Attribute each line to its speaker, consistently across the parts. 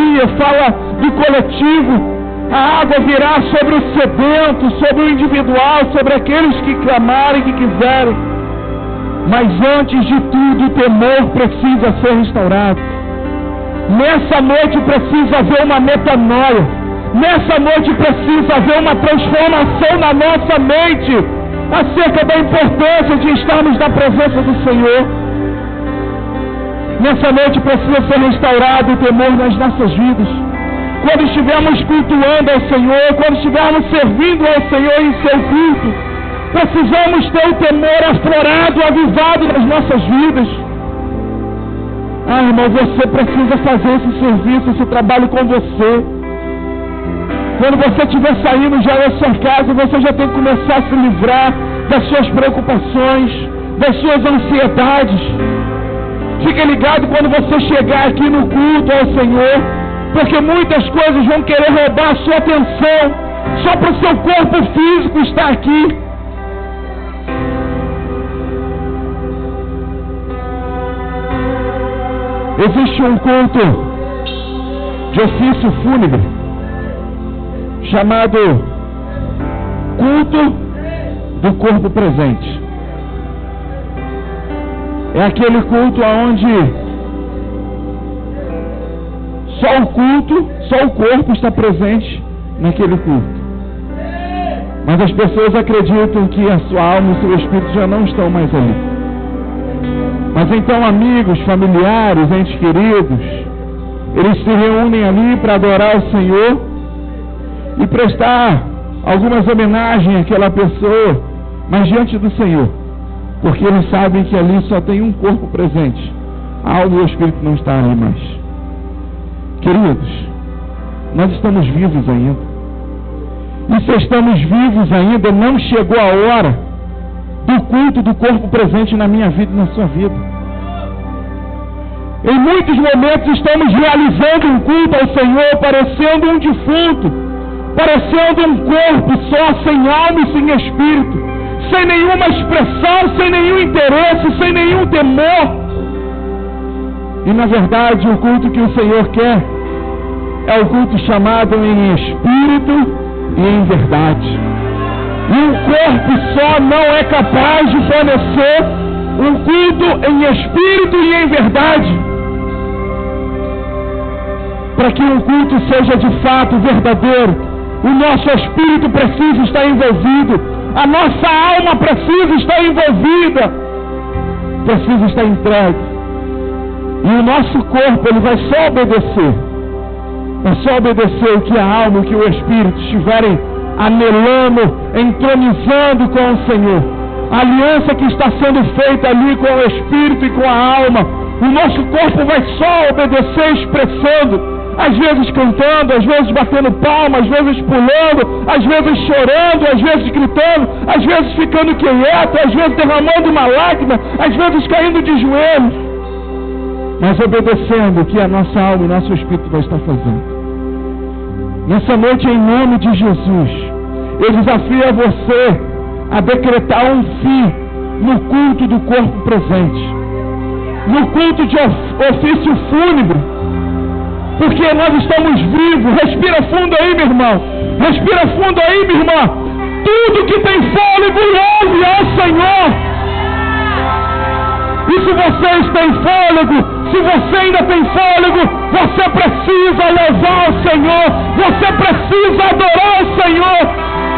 Speaker 1: maioria, fala do coletivo. A água virá sobre o sedento, sobre o individual, sobre aqueles que clamarem, que quiserem. Mas antes de tudo, o temor precisa ser restaurado. Nessa noite precisa haver uma metanoia. Nessa noite precisa haver uma transformação na nossa mente acerca da importância de estarmos na presença do Senhor. Nessa noite precisa ser restaurado o temor nas nossas vidas. Quando estivermos cultuando ao Senhor, quando estivermos servindo ao Senhor em seu culto, precisamos ter o temor aflorado, avivado nas nossas vidas. Irmão, você precisa fazer esse serviço, esse trabalho com você. Quando você estiver saindo já da sua casa, você já tem que começar a se livrar das suas preocupações, das suas ansiedades. Fique ligado quando você chegar aqui no culto ao Senhor, porque muitas coisas vão querer roubar a sua atenção, só para o seu corpo físico estar aqui. Existe um culto de ofício fúnebre chamado culto do corpo presente. É aquele culto onde só o corpo está presente naquele culto. Mas as pessoas acreditam que a sua alma e o seu espírito já não estão mais ali. Mas então amigos, familiares, entes queridos, eles se reúnem ali para adorar o Senhor e prestar algumas homenagens àquela pessoa, mas diante do Senhor, porque eles sabem que ali só tem um corpo presente, a alma e o espírito não estão ali mais. Queridos, nós estamos vivos ainda, e se estamos vivos ainda, não chegou a hora do culto do corpo presente na minha vida e na sua vida. Em muitos momentos estamos realizando um culto ao Senhor parecendo um defunto, parecendo um corpo só, sem alma e sem espírito, sem nenhuma expressão, sem nenhum interesse, sem nenhum temor. E na verdade o culto que o Senhor quer é o culto chamado em espírito e em verdade. E um corpo só não é capaz de fornecer um culto em espírito e em verdade. Para que um culto seja de fato verdadeiro, o nosso espírito precisa estar envolvido, a nossa alma precisa estar envolvida, precisa estar entregue. E o nosso corpo, ele vai só obedecer o que a alma, o que o espírito estiverem anelando, entronizando com o Senhor. A aliança que está sendo feita ali com o espírito e com a alma, o nosso corpo vai só obedecer expressando, às vezes cantando, às vezes batendo palmas, às vezes pulando, às vezes chorando, às vezes gritando, às vezes ficando quieto, às vezes derramando uma lágrima, às vezes caindo de joelhos, mas obedecendo o que a nossa alma e o nosso espírito vai estar fazendo. Nessa noite, em nome de Jesus, eu desafio a você a decretar um fim no culto do corpo presente, no culto de ofício fúnebre, porque nós estamos vivos. Respira fundo aí, meu irmão, respira fundo aí, minha irmã. Tudo que tem fôlego, ouve ao Senhor. E se vocês têm fôlego, se você ainda tem fôlego, você precisa louvar o Senhor, você precisa adorar o Senhor,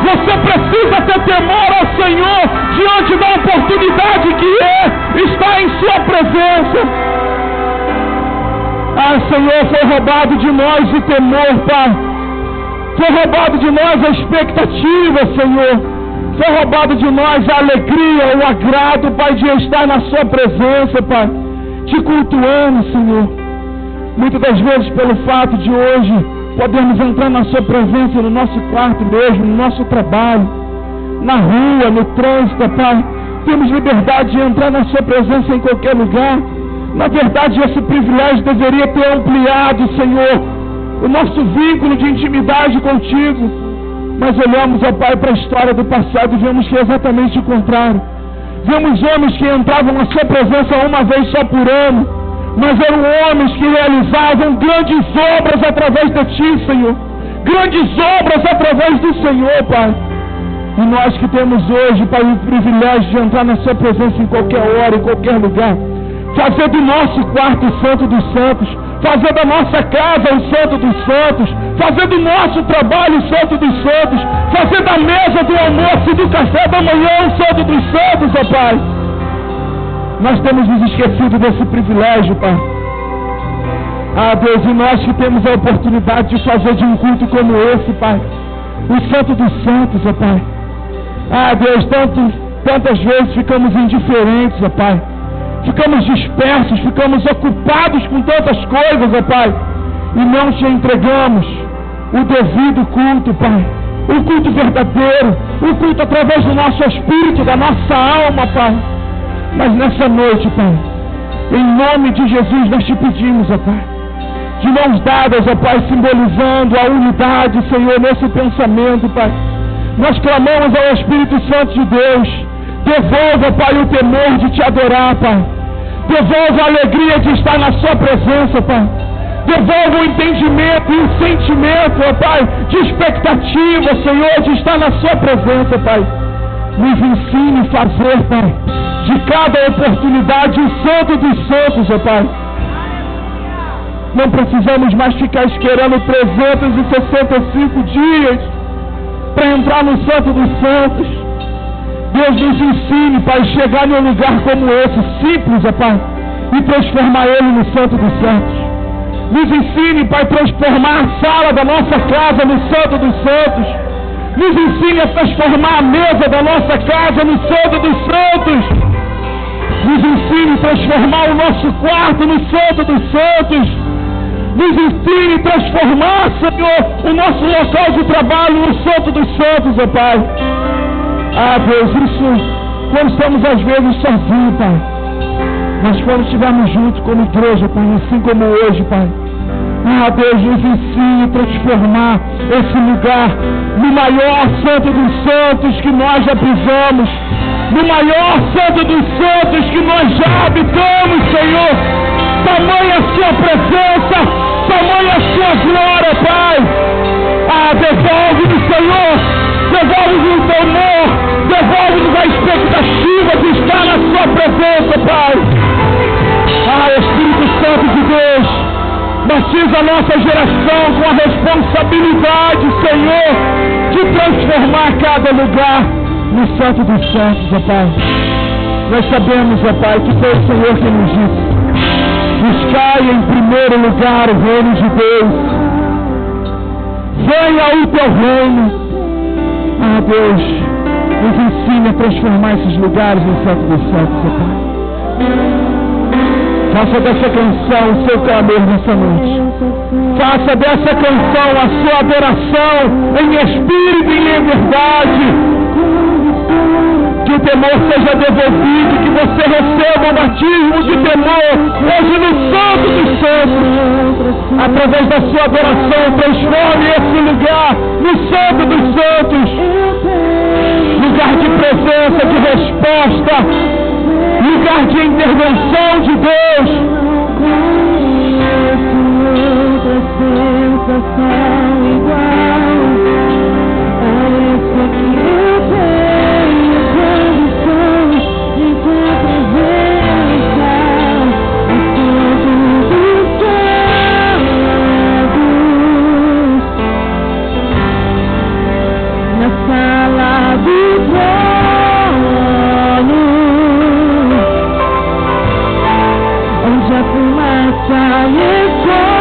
Speaker 1: você precisa ter temor ao Senhor diante da oportunidade que é estar em sua presença. Senhor, foi roubado de nós o temor, Pai. Foi roubado de nós a expectativa, Senhor. Foi roubado de nós a alegria, o agrado, Pai, de estar na sua presença, Pai, te cultuando, Senhor. Muitas das vezes, pelo fato de hoje podermos entrar na sua presença no nosso quarto mesmo, no nosso trabalho, na rua, no trânsito, Pai, temos liberdade de entrar na sua presença em qualquer lugar. Na verdade, esse privilégio deveria ter ampliado, Senhor, o nosso vínculo de intimidade contigo. Mas olhamos, ó Pai, para a história do passado e vemos que é exatamente o contrário. Vemos homens que entravam na sua presença uma vez só por ano, mas eram homens que realizavam grandes obras através de Ti, Senhor. Grandes obras através do Senhor, Pai. E nós que temos hoje, Pai, o privilégio de entrar na Sua presença em qualquer hora, em qualquer lugar, fazer do nosso quarto o Santo dos Santos, fazer da nossa casa o Santo dos Santos, fazer do nosso trabalho o Santo dos Santos, fazer da mesa do almoço e do café da manhã o Santo dos Santos, ó Pai. Nós temos nos esquecido desse privilégio, Pai. Ah, Deus, e nós que temos a oportunidade de fazer de um culto como esse, Pai, o Santo dos Santos, ó Pai. Ah, Deus, tantas vezes ficamos indiferentes, ó Pai. Ficamos dispersos, ficamos ocupados com tantas coisas, ó Pai, e não Te entregamos o devido culto, Pai. O culto verdadeiro, o culto através do nosso espírito, da nossa alma, Pai. Mas nessa noite, Pai, em nome de Jesus, nós Te pedimos, ó Pai, de mãos dadas, ó Pai, simbolizando a unidade, Senhor, nesse pensamento, Pai. Nós clamamos ao Espírito Santo de Deus, devolva, Pai, o temor de Te adorar, Pai. Devolva a alegria de estar na Sua presença, Pai. Devolva o entendimento e o sentimento, ó Pai, de expectativa, Senhor, de estar na Sua presença, Pai. Nos ensine a fazer, Pai, de cada oportunidade o Santo dos Santos, ó Pai. Não precisamos mais ficar esperando 365 dias para entrar no Santo dos Santos. Deus nos ensine, Pai, chegar num lugar como esse, simples, ó Pai, e transformar ele no Santo dos Santos. Nos ensine, Pai, transformar a sala da nossa casa no Santo dos Santos. Nos ensine a transformar a mesa da nossa casa no Santo dos Santos. Nos ensine a transformar o nosso quarto no Santo dos Santos. Nos ensine a transformar, Senhor, o nosso local de trabalho no Santo dos Santos, ó Pai. Ah, Deus, isso quando estamos às vezes sozinhos, Pai. Mas quando estivermos juntos como igreja, Pai, assim como hoje, Pai. Ah, Deus, nos ensine a transformar esse lugar no maior Santo dos Santos que nós já pisamos, no maior Santo dos Santos que nós já habitamos, Senhor. Tamanha a Sua presença, tamanha a Sua glória, Pai. Ah, devolve-nos, Senhor, devolve-nos o temor, devolve-nos a expectativa de estar na Sua presença, Pai. Ah, Espírito Santo de Deus, batiza a nossa geração com a responsabilidade, Senhor, de transformar cada lugar no Santo dos Santos, ó Pai. Nós sabemos, ó Pai, que foi o Senhor que nos disse: buscai em primeiro lugar o reino de Deus. Venha o Teu reino. Ah, Deus, nos ensine a transformar esses lugares no Santo dos Santos, ó Pai. Faça dessa canção o seu clamor nessa noite. Faça dessa canção a sua adoração em espírito e em verdade. Que o temor seja devolvido, que você receba o batismo de temor hoje no Santo dos Santos. Através da sua adoração, transforme esse lugar no Santo dos Santos. Lugar de presença, de resposta, lugar de intervenção de Deus. Sensação igual a essa que eu tenho condições de tua presença e todos os na sala do trono, onde a fumaça esconde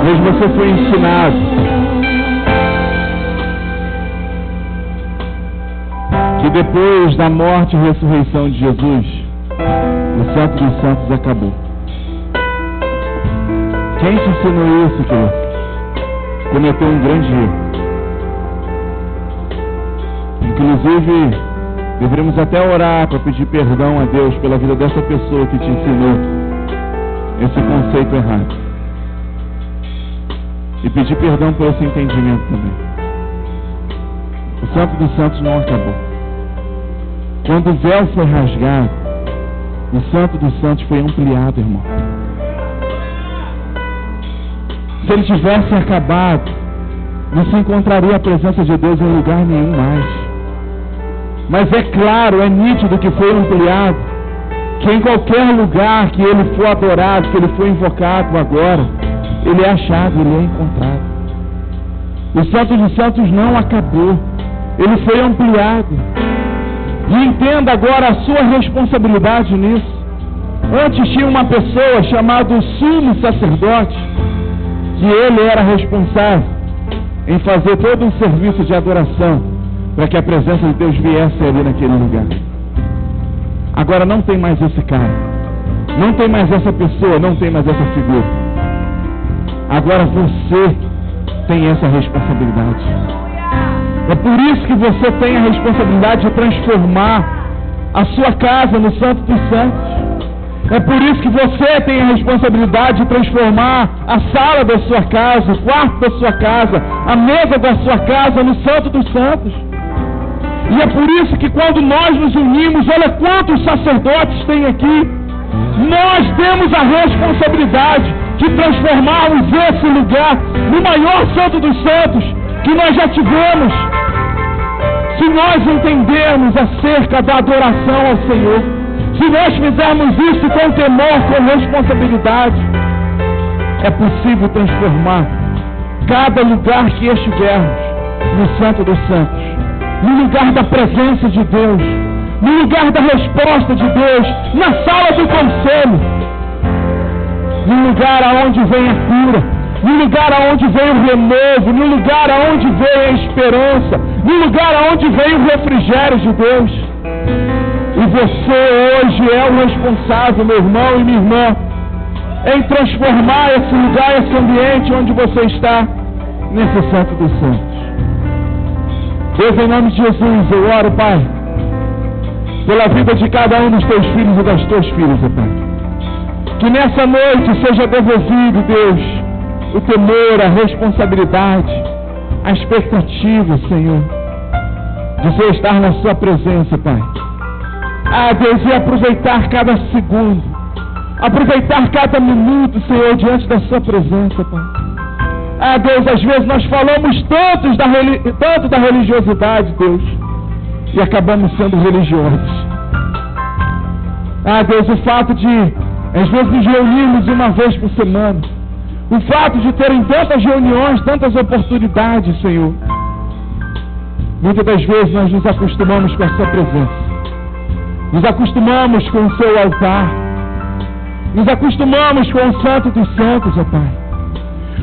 Speaker 1: Talvez você foi ensinado que depois da morte e ressurreição de Jesus, o Santo dos Santos acabou. Quem te ensinou isso, querido? Cometeu um grande erro. Inclusive, deveríamos até orar para pedir perdão a Deus pela vida dessa pessoa que te ensinou esse conceito errado. E pedir perdão por esse entendimento também. O Santo dos Santos não acabou. Quando o véu foi rasgado, o Santo dos Santos foi ampliado, irmão. Se ele tivesse acabado, não se encontraria a presença de Deus em lugar nenhum mais. Mas é claro, é nítido que foi ampliado, que em qualquer lugar que ele for adorado, que ele for invocado agora, ele é achado, ele é encontrado. O Santo dos Santos não acabou, ele foi ampliado. E entenda agora a sua responsabilidade nisso. Antes tinha uma pessoa chamada sumo sacerdote, que ele era responsável em fazer todo um serviço de adoração para que a presença de Deus viesse ali naquele lugar. Agora não tem mais esse cara, não tem mais essa pessoa, não tem mais essa figura. Agora você tem essa responsabilidade. É por isso que você tem a responsabilidade de transformar a sua casa no Santo dos Santos. É por isso que você tem a responsabilidade de transformar a sala da sua casa, o quarto da sua casa, a mesa da sua casa no Santo dos Santos. E é por isso que quando nós nos unimos, olha quantos sacerdotes tem aqui, nós temos a responsabilidade de transformarmos esse lugar no maior Santo dos Santos que nós já tivemos. Se nós entendermos acerca da adoração ao Senhor, se nós fizermos isso com temor, com responsabilidade, é possível transformar cada lugar que estivermos no Santo dos Santos, no lugar da presença de Deus, no lugar da resposta de Deus, na sala do conselho, no lugar aonde vem a cura, no lugar aonde vem o renovo, no lugar aonde vem a esperança, no lugar aonde vem o refrigério de Deus. E você hoje é o responsável, meu irmão e minha irmã, em transformar esse lugar, esse ambiente onde você está, nesse Santo dos Santos. Deus, em nome de Jesus, eu oro, Pai, pela vida de cada um dos teus filhos e das tuas filhas, Pai. Que nessa noite seja devolvido, Deus, o temor, a responsabilidade, a expectativa, Senhor, de ser estar na sua presença, Pai. Ah, Deus, e aproveitar cada segundo, aproveitar cada minuto, Senhor, diante da sua presença, Pai. Ah, Deus, às vezes nós falamos tanto da religiosidade, Deus, e acabamos sendo religiosos. Ah, Deus, o fato de, às vezes, nos reunirmos uma vez por semana, o fato de terem tantas reuniões, tantas oportunidades, Senhor, muitas das vezes nós nos acostumamos com a sua presença, nos acostumamos com o seu altar, nos acostumamos com o Santo dos Santos, ó Pai.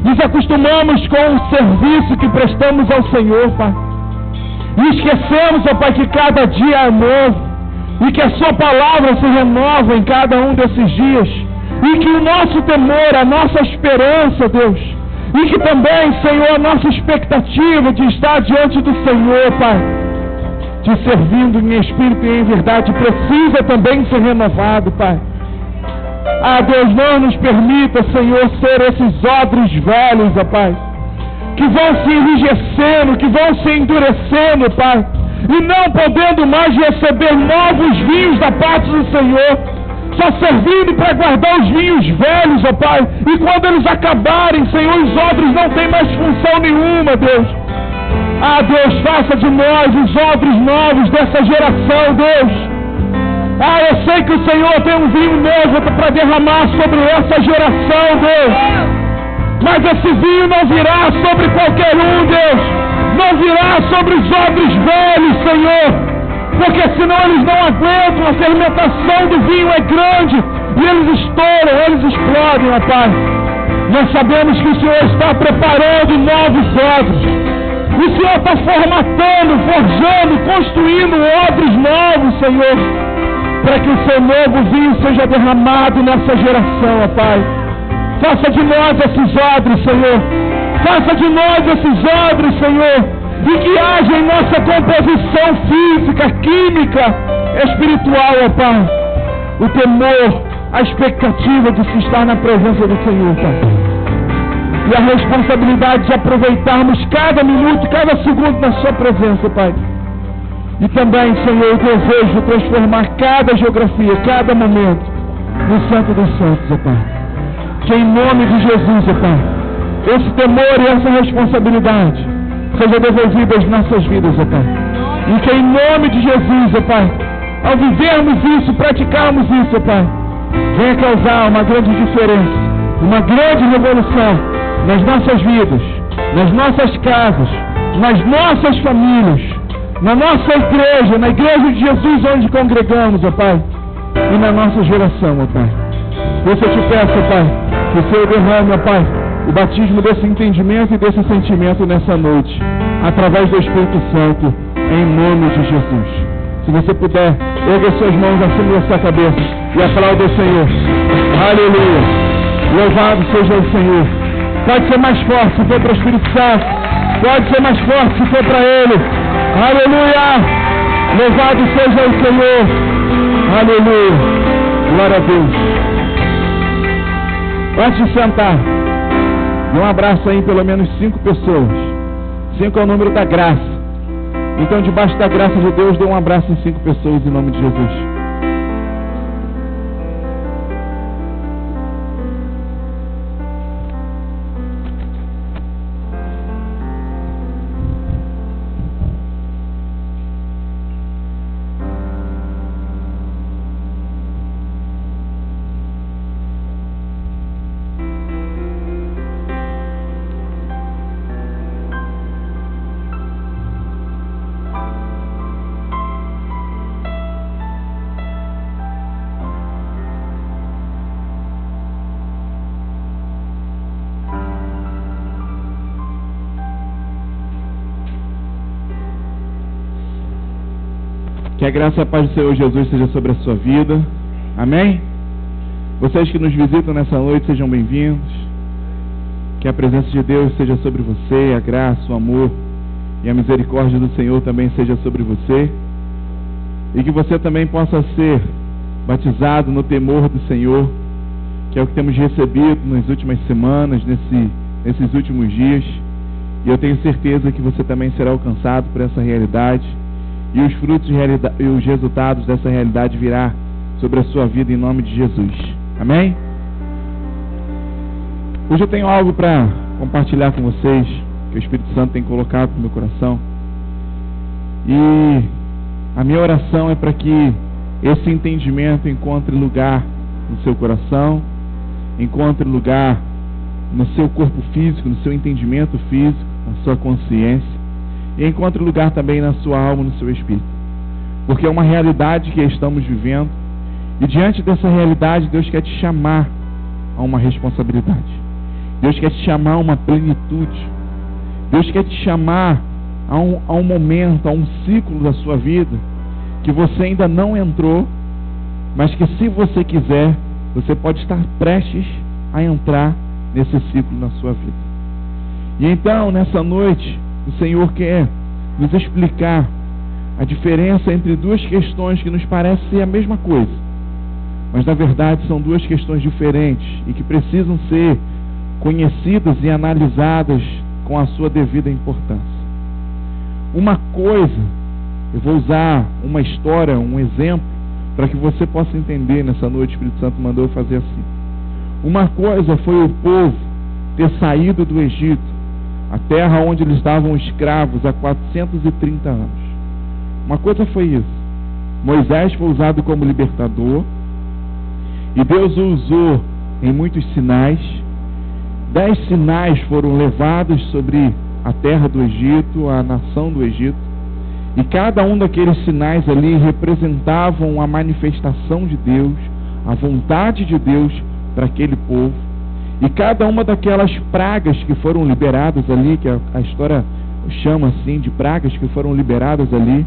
Speaker 1: Nos acostumamos com o serviço que prestamos ao Senhor, Pai. E esquecemos, ó Pai, que cada dia é novo. E que a sua palavra se renova em cada um desses dias. E que o nosso temor, a nossa esperança, Deus. E que também, Senhor, a nossa expectativa de estar diante do Senhor, Pai, te servindo em espírito e em verdade, precisa também ser renovado, Pai. Ah, Deus, não nos permita, Senhor, ser esses odres velhos, ó Pai, que vão se enrijecendo, que vão se endurecendo, Pai, e não podendo mais receber novos vinhos da parte do Senhor, só servindo para guardar os vinhos velhos, ó Pai, e quando eles acabarem, Senhor, os odres não têm mais função nenhuma, Deus. Ah, Deus, faça de nós os odres novos dessa geração, Deus. Ah, eu sei que o Senhor tem um vinho novo para derramar sobre essa geração, Deus. Mas esse vinho não virá sobre qualquer um, Deus. Não virá sobre os odres velhos, Senhor. Porque senão eles não aguentam, a fermentação do vinho é grande. E eles estouram, eles explodem, ó Pai. Nós sabemos que o Senhor está preparando novos odres. O Senhor está formatando, forjando, construindo odres novos, Senhor, para que o seu novo vinho seja derramado nessa geração, ó Pai. Faça de nós esses odres, Senhor. Faça de nós esses odres, Senhor, e que haja em nossa composição física, química, espiritual, ó Pai, o temor, a expectativa de se estar na presença do Senhor, Pai. E a responsabilidade de aproveitarmos cada minuto, cada segundo na sua presença, Pai. E também, Senhor, o desejo de transformar cada geografia, cada momento no Santo dos Santos, ó Pai. Que em nome de Jesus, ó Pai, esse temor e essa responsabilidade seja devolvida às nossas vidas, ó Pai. E que em nome de Jesus, ó Pai, ao vivermos isso, praticarmos isso, ó Pai, venha causar uma grande diferença, uma grande revolução nas nossas vidas, nas nossas casas, nas nossas famílias, na nossa igreja, na igreja de Jesus onde congregamos, ó Pai, e na nossa geração, ó Pai. Por isso eu te peço, ó Pai, que o Senhor derrame, ó Pai, o batismo desse entendimento e desse sentimento nessa noite, através do Espírito Santo, em nome de Jesus. Se você puder, erga suas mãos acima da sua cabeça e aplauda o Senhor. Aleluia! Louvado seja o Senhor. Pode ser mais forte se for para o Espírito Santo. Pode ser mais forte se for para Ele. Aleluia! Louvado seja o Senhor. Aleluia! Glória a Deus. Antes de sentar, dê um abraço aí em pelo menos 5 pessoas. 5 é o número da graça. Então, debaixo da graça de Deus, dê um abraço em 5 pessoas em nome de Jesus. Que a graça e a paz do Senhor Jesus seja sobre a sua vida. Amém? Vocês que nos visitam nessa noite, sejam bem-vindos. Que a presença de Deus seja sobre você, a graça, o amor e a misericórdia do Senhor também seja sobre você. E que você também possa ser batizado no temor do Senhor, que é o que temos recebido nas últimas semanas, nesses últimos dias. E eu tenho certeza que você também será alcançado por essa realidade. E os frutos e os resultados dessa realidade virá sobre a sua vida em nome de Jesus. Amém? Hoje eu tenho algo para compartilhar com vocês, que o Espírito Santo tem colocado no meu coração. E a minha oração é para que esse entendimento encontre lugar no seu coração, encontre lugar no seu corpo físico, no seu entendimento físico, na sua consciência. E encontre lugar também na sua alma, no seu espírito. Porque é uma realidade que estamos vivendo. E diante dessa realidade, Deus quer te chamar a uma responsabilidade. Deus quer te chamar a uma plenitude. Deus quer te chamar a um momento, a um ciclo da sua vida que você ainda não entrou, mas que, se você quiser, você pode estar prestes a entrar nesse ciclo na sua vida. E então, nessa noite, o Senhor quer nos explicar a diferença entre duas questões que nos parecem ser a mesma coisa, mas na verdade são duas questões diferentes e que precisam ser conhecidas e analisadas com a sua devida importância. Uma coisa, eu vou usar uma história, um exemplo, para que você possa entender nessa noite. O Espírito Santo mandou eu fazer assim. Uma coisa foi o povo ter saído do Egito, a terra onde eles estavam escravos há 430 anos. Uma coisa foi isso. Moisés foi usado como libertador, e Deus o usou em muitos sinais. 10 sinais foram levados sobre a terra do Egito, a nação do Egito, e cada um daqueles sinais ali representavam a manifestação de Deus, a vontade de Deus para aquele povo. E cada uma daquelas pragas que foram liberadas ali, que a história chama assim de pragas que foram liberadas ali,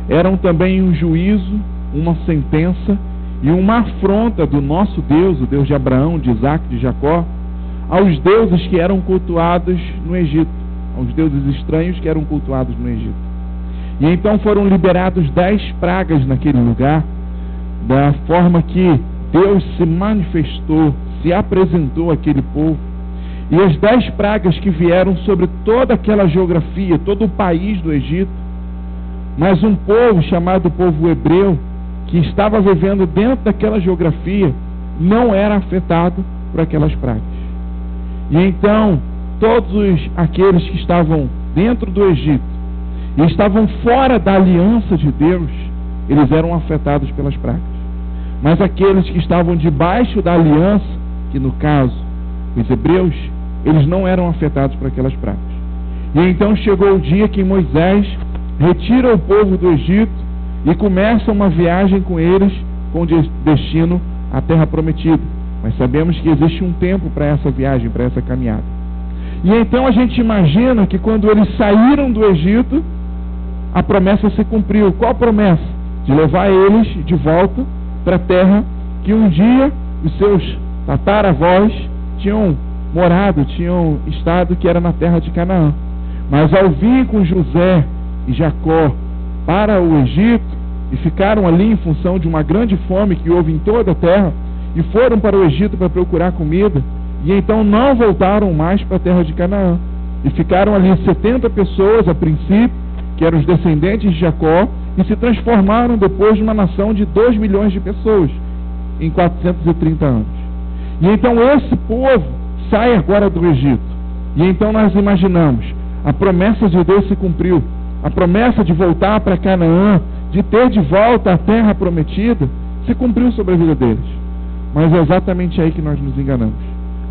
Speaker 1: eram também um juízo, uma sentença e uma afronta do nosso Deus, o Deus de Abraão, de Isaac, de Jacó, aos deuses que eram cultuados no Egito, aos deuses estranhos que eram cultuados no Egito. E então foram liberados 10 pragas naquele lugar, da forma que Deus se manifestou, se apresentou àquele povo. E as 10 pragas que vieram sobre toda aquela geografia, todo o país do Egito, mas um povo chamado povo hebreu, que estava vivendo dentro daquela geografia, não era afetado por aquelas pragas. E então, todos aqueles que estavam dentro do Egito e estavam fora da aliança de Deus, eles eram afetados pelas pragas. Mas aqueles que estavam debaixo da aliança, que no caso, os hebreus, eles não eram afetados por aquelas pragas. E então chegou o dia que Moisés retira o povo do Egito e começa uma viagem com eles, com destino à terra prometida. Mas sabemos que existe um tempo para essa viagem, para essa caminhada. E então a gente imagina que quando eles saíram do Egito, a promessa se cumpriu. Qual promessa? De levar eles de volta para a terra que um dia os seus tataravós tinham morado, tinham estado, que era na terra de Canaã. Mas ao vir com José e Jacó para o Egito, e ficaram ali em função de uma grande fome que houve em toda a terra, e foram para o Egito para procurar comida, e então não voltaram mais para a terra de Canaã, e ficaram ali 70 pessoas a princípio, que eram os descendentes de Jacó, e se transformaram depois numa nação de 2 milhões de pessoas, em 430 anos. E então esse povo sai agora do Egito, e então nós imaginamos, a promessa de Deus se cumpriu, a promessa de voltar para Canaã, de ter de volta a terra prometida, se cumpriu sobre a vida deles. Mas é exatamente aí que nós nos enganamos.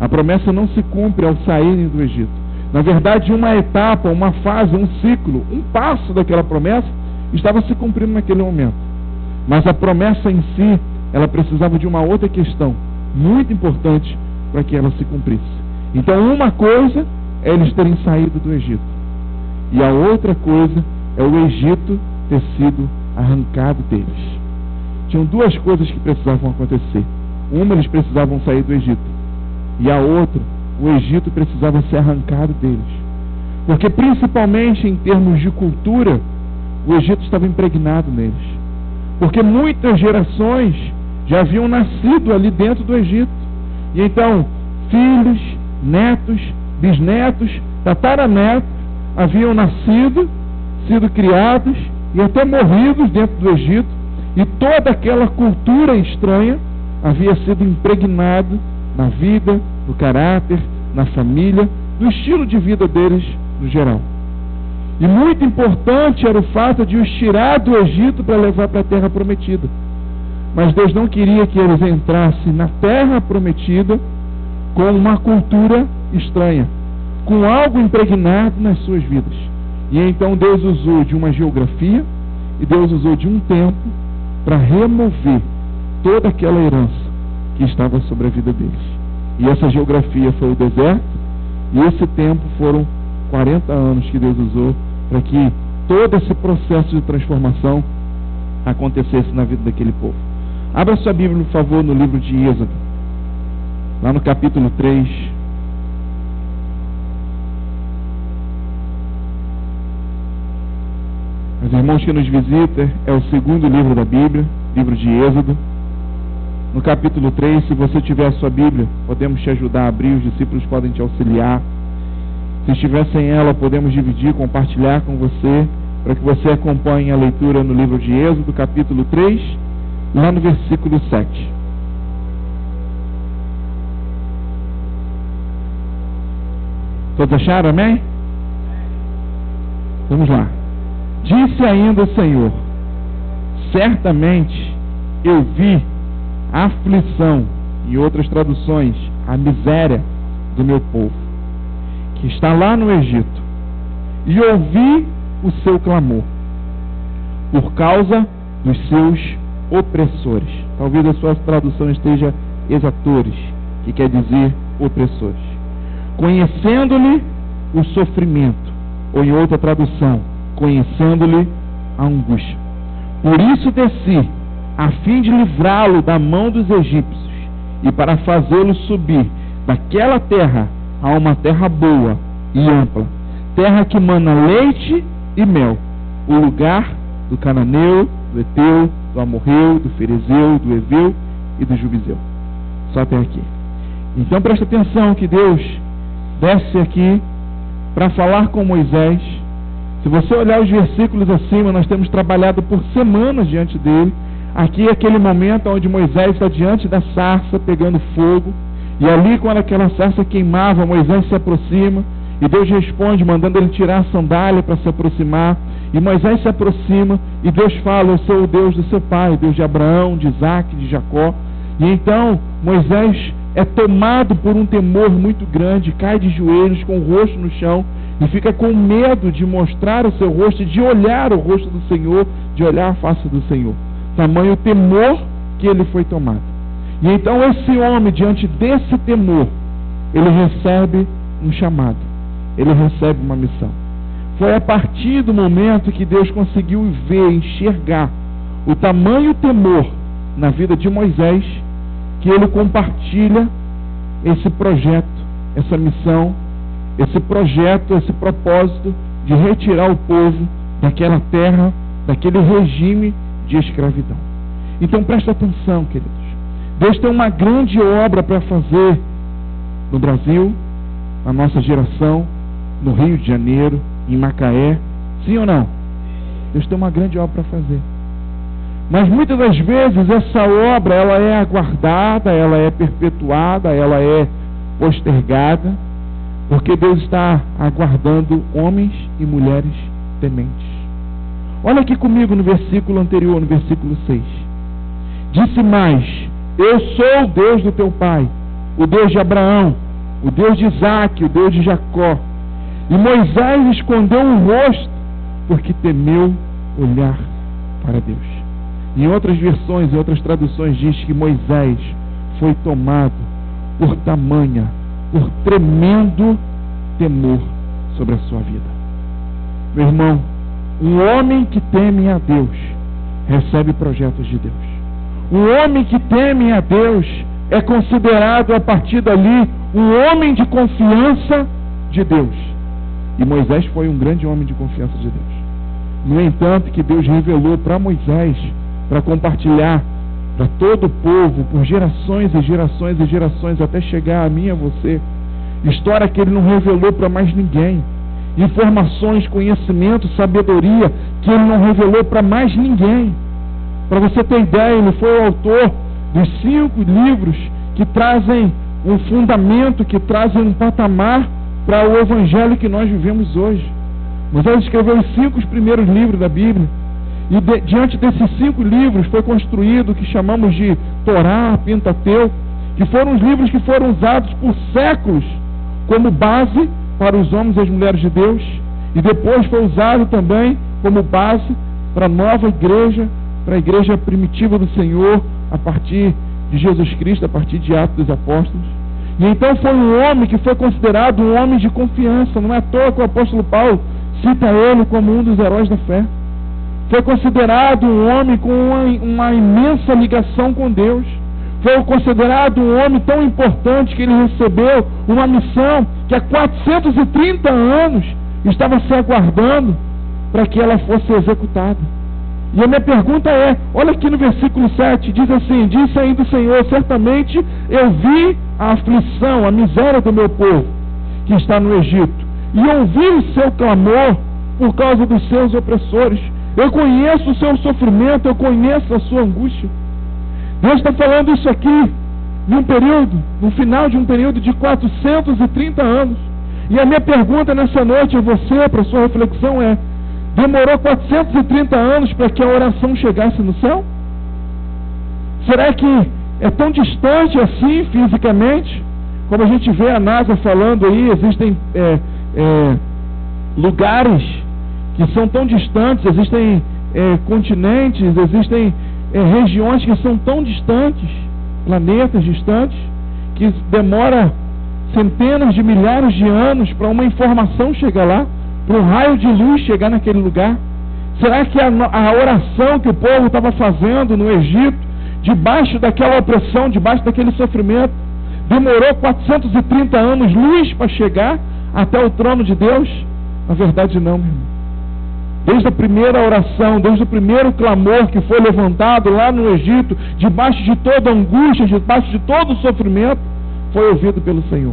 Speaker 1: A promessa não se cumpre ao saírem do Egito. Na verdade, uma etapa, uma fase, um ciclo, um passo daquela promessa estava se cumprindo naquele momento. Mas a promessa em si, ela precisava de uma outra questão muito importante para que ela se cumprisse. Então, uma coisa é eles terem saído do Egito, e a outra coisa é o Egito ter sido arrancado deles. Tinham 2 coisas que precisavam acontecer. Uma, eles precisavam sair do Egito, e a outra, o Egito precisava ser arrancado deles. Porque principalmente em termos de cultura, o Egito estava impregnado neles. Porque muitas gerações já haviam nascido ali dentro do Egito. E então, filhos, netos, bisnetos, tataranetos haviam nascido, sido criados e até morridos dentro do Egito, e toda aquela cultura estranha havia sido impregnada na vida, no caráter, na família, no estilo de vida deles no geral. E muito importante era o fato de os tirar do Egito para levar para a terra prometida. Mas Deus não queria que eles entrassem na terra prometida com uma cultura estranha, com algo impregnado nas suas vidas. E então Deus usou de uma geografia e Deus usou de um tempo para remover toda aquela herança que estava sobre a vida deles. E essa geografia foi o deserto, e esse tempo foram 40 anos que Deus usou para que todo esse processo de transformação acontecesse na vida daquele povo. Abra sua Bíblia, por favor, no livro de Êxodo, lá no capítulo 3. Os irmãos que nos visitam, é o 2º livro da Bíblia, livro de Êxodo. No capítulo 3, se você tiver a sua Bíblia, podemos te ajudar a abrir, os discípulos podem te auxiliar. Se estiver sem ela, podemos dividir, compartilhar com você, para que você acompanhe a leitura no livro de Êxodo, capítulo 3, lá no versículo 7. Todos acharam, amém? Vamos lá. Disse ainda o Senhor: certamente eu vi a aflição, em outras traduções, a miséria do meu povo, que está lá no Egito, e ouvi o seu clamor, por causa dos seus opressores. Talvez a sua tradução esteja exatores, que quer dizer opressores. Conhecendo-lhe o sofrimento, ou em outra tradução, conhecendo-lhe a angústia. Por isso desci, a fim de livrá-lo da mão dos egípcios, e para fazê-lo subir daquela terra a uma terra boa e ampla, terra que mana leite e mel, o lugar do cananeu, do Eteu, do Amorreu, do Ferezeu, do Eveu e do Jubizeu. Só até aqui. Então presta atenção que Deus desce aqui para falar com Moisés. Se você olhar os versículos acima, nós temos trabalhado por semanas diante dele. Aqui é aquele momento onde Moisés está diante da sarça pegando fogo, e ali quando aquela sarça queimava, Moisés se aproxima, e Deus responde mandando ele tirar a sandália para se aproximar, e Moisés se aproxima, e Deus fala: eu sou o Deus do seu pai, Deus de Abraão, de Isaac, de Jacó. E então Moisés é tomado por um temor muito grande, cai de joelhos com o rosto no chão, e fica com medo de mostrar o seu rosto, de olhar o rosto do Senhor, de olhar a face do Senhor. Tamanho temor que ele foi tomado. E então esse homem, diante desse temor, ele recebe um chamado, ele recebe uma missão. Foi a partir do momento que Deus conseguiu ver, enxergar o tamanho temor na vida de Moisés, que ele compartilha esse projeto, essa missão, esse projeto, esse propósito de retirar o povo daquela terra, daquele regime de escravidão. Então presta atenção, queridos. Deus tem uma grande obra para fazer no Brasil, na nossa geração, no Rio de Janeiro, em Macaé. Sim ou não? Deus tem uma grande obra para fazer. Mas muitas das vezes essa obra, ela é aguardada, ela é perpetuada, ela é postergada, porque Deus está aguardando homens e mulheres tementes. Olha aqui comigo no versículo anterior, no versículo 6. Disse mais: eu sou o Deus do teu pai, o Deus de Abraão, o Deus de Isaac, o Deus de Jacó. E Moisés escondeu o rosto, porque temeu olhar para Deus. Em outras versões, em outras traduções, diz que Moisés foi tomado por tremendo temor sobre a sua vida. Meu irmão, um homem que teme a Deus recebe projetos de Deus. Um homem que teme a Deus é considerado a partir dali um homem de confiança de Deus. E Moisés foi um grande homem de confiança de Deus. No entanto, que Deus revelou para Moisés, para compartilhar para todo o povo, por gerações e gerações e gerações, até chegar a mim e a você, história que ele não revelou para mais ninguém, informações, conhecimento, sabedoria que ele não revelou para mais ninguém. Para você ter ideia, ele foi o autor dos 5 livros que trazem um fundamento, que trazem um patamar para o evangelho que nós vivemos hoje. Moisés escreveu os 5 primeiros livros da Bíblia, e diante desses 5 livros foi construído o que chamamos de Torá, Pentateuco, que foram os livros que foram usados por séculos como base para os homens e as mulheres de Deus, e depois foi usado também como base para a nova igreja, para a igreja primitiva do Senhor, a partir de Jesus Cristo, a partir de Atos dos Apóstolos. E então foi um homem que foi considerado um homem de confiança. Não é à toa que o apóstolo Paulo cita ele como um dos heróis da fé. Foi considerado um homem com uma imensa ligação com Deus. Foi considerado um homem tão importante que ele recebeu uma missão que há 430 anos estava se aguardando para que ela fosse executada. E a minha pergunta é, olha aqui no versículo 7, diz assim: disse ainda o Senhor, certamente eu vi a aflição, a miséria do meu povo que está no Egito, e ouvi o seu clamor por causa dos seus opressores. Eu conheço o seu sofrimento, eu conheço a sua angústia. Deus está falando isso aqui no final de um período de 430 anos. E a minha pergunta nessa noite a você, para a sua reflexão é: demorou 430 anos para que a oração chegasse no céu? Será que é tão distante assim fisicamente? Como a gente vê a NASA falando aí, existem lugares que são tão distantes, existem continentes, existem regiões que são tão distantes, planetas distantes, que demora centenas de milhares de anos para uma informação chegar lá, para um raio de luz chegar naquele lugar? Será que a oração que o povo estava fazendo no Egito, debaixo daquela opressão, debaixo daquele sofrimento, demorou 430 anos luz para chegar até o trono de Deus? Na verdade não, meu irmão. Desde a primeira oração, desde o primeiro clamor que foi levantado lá no Egito, debaixo de toda angústia, debaixo de todo o sofrimento, foi ouvido pelo Senhor.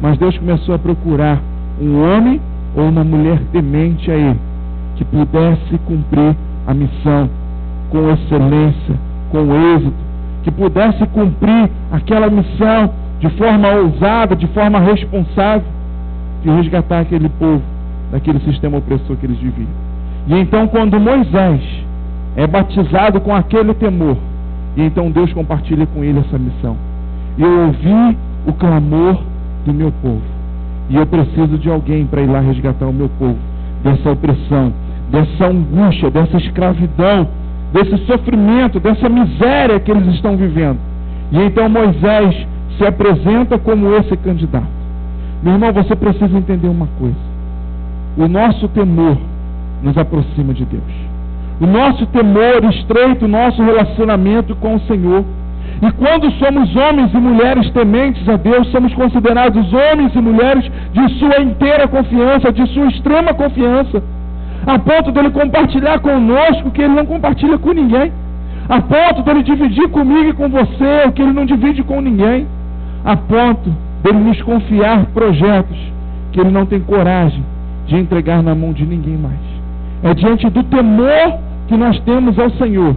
Speaker 1: Mas Deus começou a procurar um homem ou uma mulher temente a Ele, que pudesse cumprir a missão com excelência, com êxito, que pudesse cumprir aquela missão de forma ousada, de forma responsável, de resgatar aquele povo daquele sistema opressor que eles viviam. E então, quando Moisés é batizado com aquele temor, e então Deus compartilha com ele essa missão: eu ouvi o clamor do meu povo, e eu preciso de alguém para ir lá resgatar o meu povo dessa opressão, dessa angústia, dessa escravidão, desse sofrimento, dessa miséria que eles estão vivendo. E então Moisés se apresenta como esse candidato. Meu irmão, você precisa entender uma coisa: o nosso temor nos aproxima de Deus. O nosso temor estreita o nosso relacionamento com o Senhor. E quando somos homens e mulheres tementes a Deus, somos considerados homens e mulheres de sua inteira confiança, de sua extrema confiança, a ponto dele compartilhar conosco o que ele não compartilha com ninguém, a ponto dele dividir comigo e com você o que ele não divide com ninguém, a ponto dele nos confiar projetos que ele não tem coragem de entregar na mão de ninguém mais. É diante do temor que nós temos ao Senhor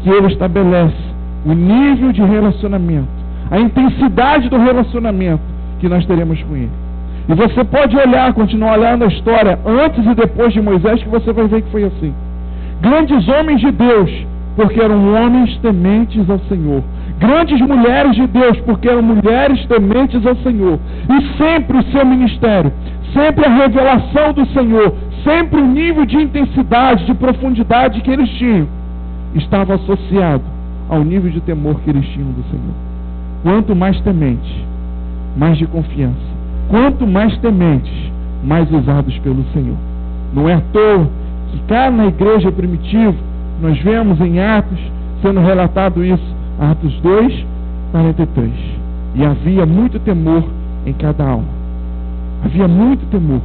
Speaker 1: que Ele estabelece o nível de relacionamento, a intensidade do relacionamento que nós teremos com Ele. E você pode olhar, continuar olhando a história antes e depois de Moisés, que você vai ver que foi assim. Grandes homens de Deus, porque eram homens tementes ao Senhor. Grandes mulheres de Deus, porque eram mulheres tementes ao Senhor. E sempre o seu ministério, sempre a revelação do Senhor, sempre o nível de intensidade, de profundidade que eles tinham, estava associado ao nível de temor que eles tinham do Senhor. Quanto mais tementes, mais de confiança. Quanto mais tementes, mais usados pelo Senhor. Não é à toa que cá na igreja primitiva, nós vemos em Atos, sendo relatado isso, Atos 2, 43. E havia muito temor em cada alma. Havia muito temor.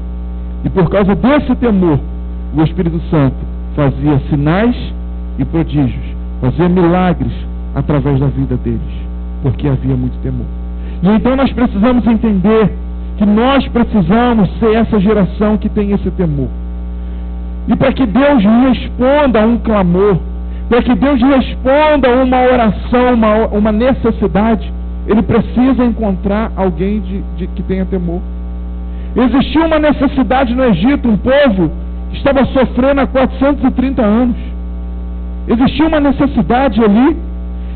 Speaker 1: E por causa desse temor, o Espírito Santo fazia sinais e prodígios, fazia milagres através da vida deles, porque havia muito temor. E então nós precisamos entender que nós precisamos ser essa geração que tem esse temor. E para que Deus responda a um clamor, para que Deus responda a uma oração, uma necessidade, Ele precisa encontrar alguém que tenha temor. Existia uma necessidade no Egito, um povo que estava sofrendo há 430 anos. Existia uma necessidade ali,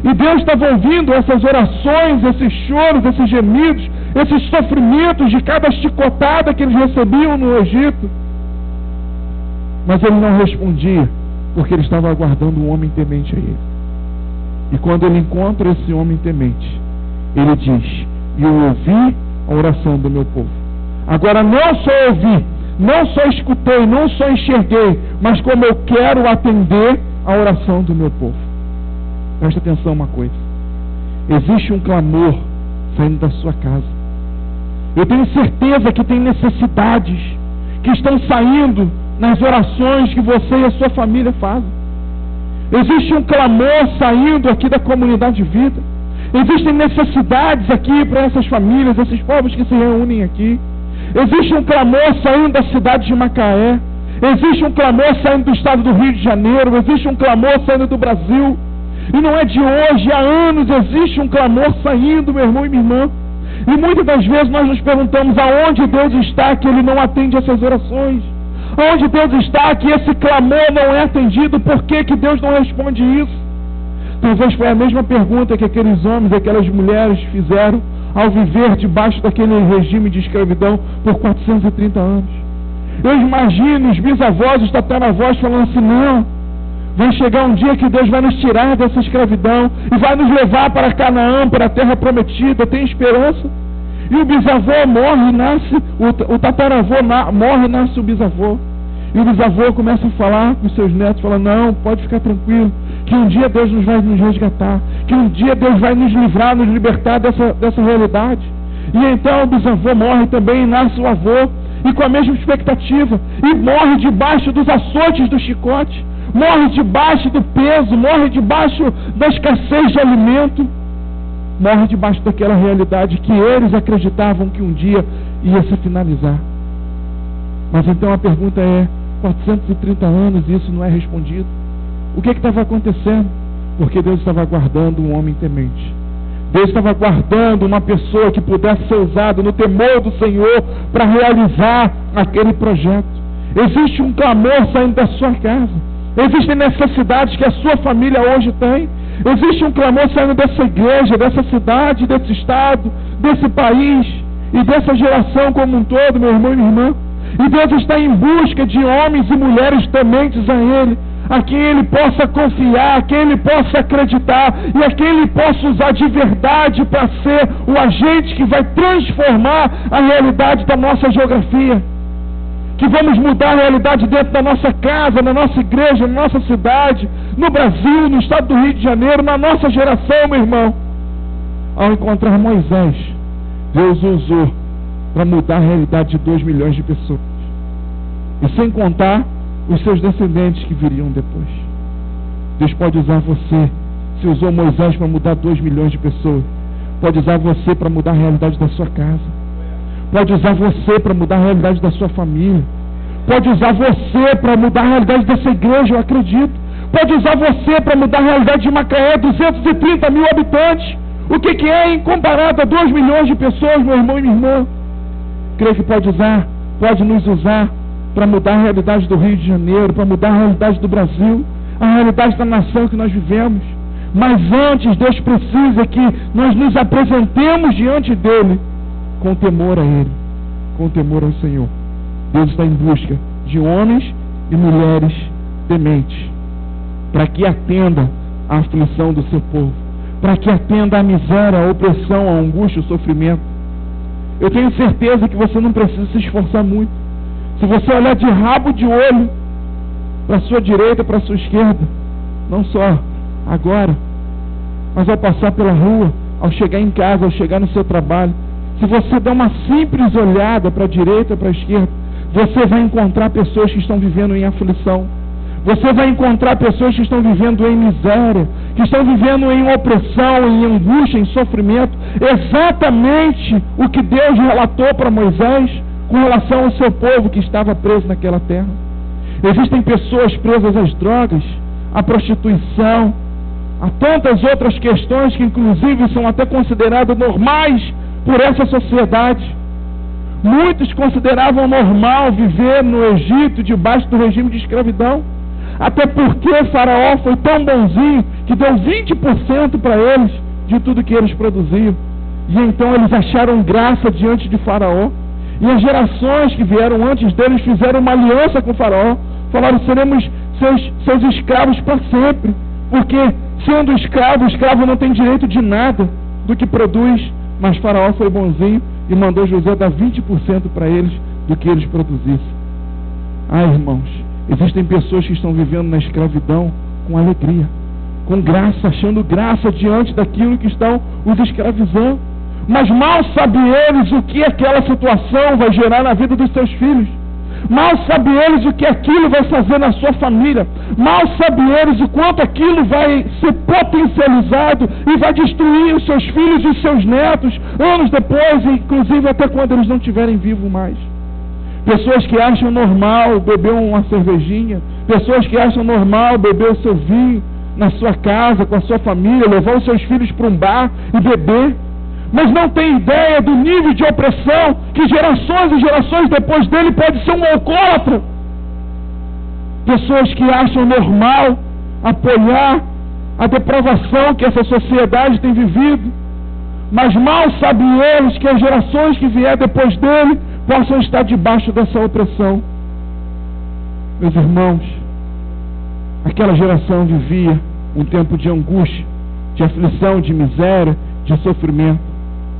Speaker 1: e Deus estava ouvindo essas orações, esses choros, esses gemidos, esses sofrimentos de cada chicotada que eles recebiam no Egito. Mas Ele não respondia, porque Ele estava aguardando um homem temente a Ele. E quando Ele encontra esse homem temente, Ele diz: eu ouvi a oração do meu povo. Agora não só ouvi, não só escutei, não só enxerguei, mas como eu quero atender a oração do meu povo. Presta atenção uma coisa: existe um clamor saindo da sua casa. Eu tenho certeza que tem necessidades que estão saindo nas orações que você e a sua família fazem. Existe um clamor saindo aqui da comunidade de vida. Existem necessidades aqui para essas famílias, esses povos que se reúnem aqui. Existe um clamor saindo da cidade de Macaé. Existe um clamor saindo do estado do Rio de Janeiro. Existe um clamor saindo do Brasil. E não é de hoje, há anos existe um clamor saindo, meu irmão e minha irmã. E muitas das vezes nós nos perguntamos aonde Deus está que Ele não atende essas orações. Aonde Deus está que esse clamor não é atendido. Por que Deus não responde isso? Talvez foi a mesma pergunta que aqueles homens e aquelas mulheres fizeram ao viver debaixo daquele regime de escravidão por 430 anos. Eu imagino os bisavós, os tataravós falando assim: não, Vai chegar um dia que Deus vai nos tirar dessa escravidão e vai nos levar para Canaã, para a terra prometida. Tem esperança. E o bisavô morre e nasce, o tataravô morre e nasce o bisavô. E o bisavô começa a falar com os seus netos, fala: não, pode ficar tranquilo, que um dia Deus vai nos resgatar, que um dia Deus vai nos livrar, nos libertar dessa realidade. E então o bisavô morre também e nasce o avô, e com a mesma expectativa, e morre debaixo dos açoites do chicote, morre debaixo do peso, morre debaixo da escassez de alimento, morre debaixo daquela realidade que eles acreditavam que um dia ia se finalizar. Mas então a pergunta é: 430 anos e isso não é respondido? O que estava acontecendo? Porque Deus estava guardando um homem temente. Deus estava guardando uma pessoa que pudesse ser usada no temor do Senhor para realizar aquele projeto. Existe um clamor saindo da sua casa. Existem necessidades que a sua família hoje tem. Existe um clamor saindo dessa igreja, dessa cidade, desse estado, desse país e dessa geração como um todo, meu irmão e minha irmã. E Deus está em busca de homens e mulheres tementes a Ele, a quem Ele possa confiar, a quem Ele possa acreditar e a quem Ele possa usar de verdade para ser o agente que vai transformar a realidade da nossa geografia. Que vamos mudar a realidade dentro da nossa casa, na nossa igreja, na nossa cidade, no Brasil, no estado do Rio de Janeiro, na nossa geração, meu irmão. Ao encontrar Moisés, Deus o usou para mudar a realidade de 2 milhões de pessoas. E sem contar os seus descendentes que viriam depois. Deus pode usar você. Se usou Moisés para mudar 2 milhões de pessoas, pode usar você para mudar a realidade da sua casa. Pode usar você para mudar a realidade da sua família. Pode usar você para mudar a realidade dessa igreja, eu acredito. Pode usar você para mudar a realidade de Macaé, 230 mil habitantes. O que é comparado a 2 milhões de pessoas, meu irmão e minha irmã? Creio que pode nos usar para mudar a realidade do Rio de Janeiro, para mudar a realidade do Brasil, a realidade da nação que nós vivemos. Mas antes, Deus precisa que nós nos apresentemos diante dEle com temor a Ele, com temor ao Senhor. Deus está em busca de homens e mulheres tementes, para que atenda à aflição do seu povo, para que atenda à miséria, à opressão, à angústia, ao sofrimento. Eu tenho certeza que você não precisa se esforçar muito. Se você olhar de rabo de olho para a sua direita, para a sua esquerda, não só agora, mas ao passar pela rua, ao chegar em casa, ao chegar no seu trabalho, se você der uma simples olhada para a direita, para a esquerda, você vai encontrar pessoas que estão vivendo em aflição. Você vai encontrar pessoas que estão vivendo em miséria, que estão vivendo em opressão, em angústia, em sofrimento. Exatamente o que Deus relatou para Moisés com relação ao seu povo que estava preso naquela terra. Existem pessoas presas às drogas, à prostituição, a tantas outras questões que inclusive são até consideradas normais por essa sociedade. Muitos consideravam normal viver no Egito debaixo do regime de escravidão, até porque Faraó foi tão bonzinho que deu 20% para eles de tudo que eles produziam. E então eles acharam graça diante de Faraó. E as gerações que vieram antes deles fizeram uma aliança com Faraó. Falaram: seremos seus escravos para sempre. Porque sendo escravo, o escravo não tem direito de nada do que produz. Mas Faraó foi bonzinho e mandou José dar 20% para eles do que eles produzissem. Ah, irmãos, existem pessoas que estão vivendo na escravidão com alegria, com graça, achando graça diante daquilo que estão os escravizando. Mas mal sabem eles o que aquela situação vai gerar na vida dos seus filhos. Mal sabem eles o que aquilo vai fazer na sua família. Mal sabem eles o quanto aquilo vai ser potencializado e vai destruir os seus filhos e os seus netos anos depois, inclusive até quando eles não estiverem vivos mais. Pessoas que acham normal beber uma cervejinha, pessoas que acham normal beber o seu vinho na sua casa, com a sua família, levar os seus filhos para um bar e beber, mas não tem ideia do nível de opressão que gerações e gerações depois dele pode ser um alcoólatra. Pessoas que acham normal apoiar a depravação que essa sociedade tem vivido, mas mal sabem eles que as gerações que vier depois dele possam estar debaixo dessa opressão. Meus irmãos, aquela geração vivia um tempo de angústia, de aflição, de miséria, de sofrimento.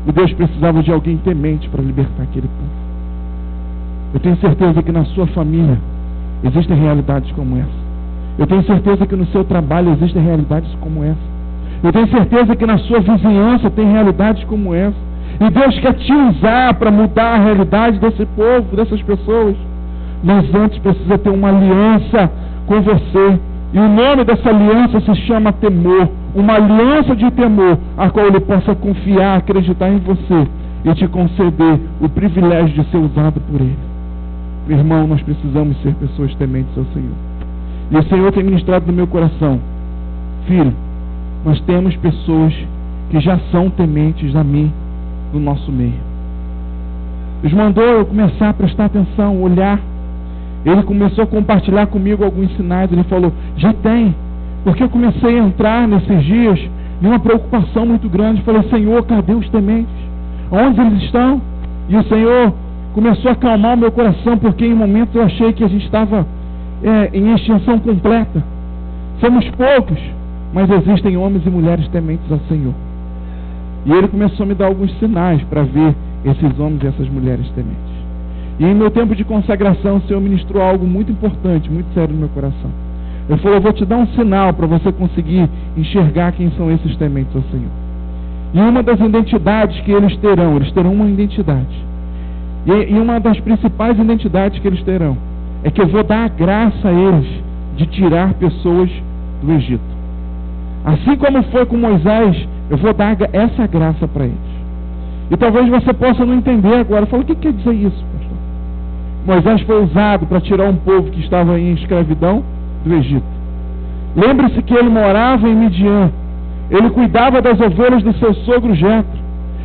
Speaker 1: E Deus precisava de alguém temente para libertar aquele povo. Eu tenho certeza que na sua família existem realidades como essa. Eu tenho certeza que no seu trabalho existem realidades como essa. Eu tenho certeza que na sua vizinhança tem realidades como essa. E Deus quer te usar para mudar a realidade desse povo, dessas pessoas. Mas antes precisa ter uma aliança com você. E o nome dessa aliança se chama temor. Uma aliança de temor, a qual Ele possa confiar, acreditar em você e te conceder o privilégio de ser usado por Ele. Meu irmão, nós precisamos ser pessoas tementes ao Senhor. E o Senhor tem ministrado no meu coração: filho, nós temos pessoas que já são tementes a mim no nosso meio. Deus mandou eu começar a prestar atenção, olhar. Ele começou a compartilhar comigo alguns sinais. Ele falou: já tem. Porque eu comecei a entrar nesses dias em uma preocupação muito grande. Falei: Senhor, cadê os tementes? Onde eles estão? E o Senhor começou a acalmar o meu coração, porque em momentos eu achei que a gente estava em extinção completa. Somos poucos, mas existem homens e mulheres tementes ao Senhor. E Ele começou a me dar alguns sinais para ver esses homens e essas mulheres tementes. E em meu tempo de consagração, o Senhor ministrou algo muito importante, muito sério no meu coração. Ele falou: eu vou te dar um sinal para você conseguir enxergar quem são esses tementes ao Senhor. E uma das identidades que eles terão uma identidade. E uma das principais identidades que eles terão é que eu vou dar a graça a eles de tirar pessoas do Egito. Assim como foi com Moisés, eu vou dar essa graça para eles. E talvez você possa não entender agora. Fala: o que quer dizer isso, pastor? Moisés foi usado para tirar um povo que estava em escravidão do Egito. Lembre-se que ele morava em Midian. Ele cuidava das ovelhas do seu sogro Jetro.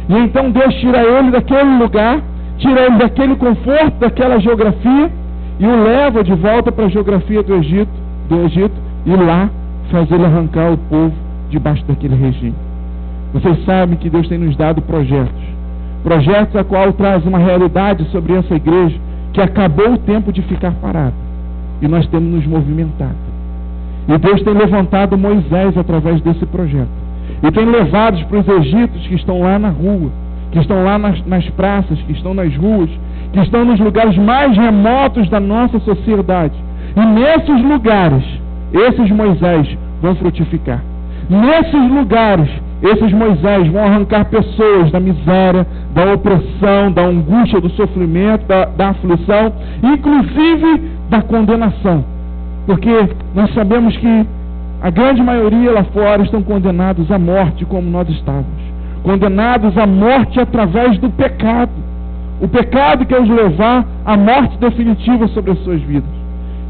Speaker 1: E então Deus tira ele daquele lugar, tira ele daquele conforto, daquela geografia, e o leva de volta para a geografia do Egito, e lá faz ele arrancar o povo debaixo daquele regime. Vocês sabem que Deus tem nos dado projetos a qual traz uma realidade sobre essa igreja, que acabou o tempo de ficar parado, e nós temos nos movimentado. E Deus tem levantado Moisés através desse projeto, e tem levado para os egípcios que estão lá na rua, que estão lá nas praças, que estão nas ruas, que estão nos lugares mais remotos da nossa sociedade. E nesses lugares, esses Moisés vão frutificar. Nesses lugares, esses Moisés vão arrancar pessoas da miséria, da opressão, da angústia, do sofrimento, da aflição, inclusive da condenação. Porque nós sabemos que a grande maioria lá fora estão condenados à morte, como nós estávamos. Condenados à morte através do pecado. O pecado quer os levar à morte definitiva sobre as suas vidas.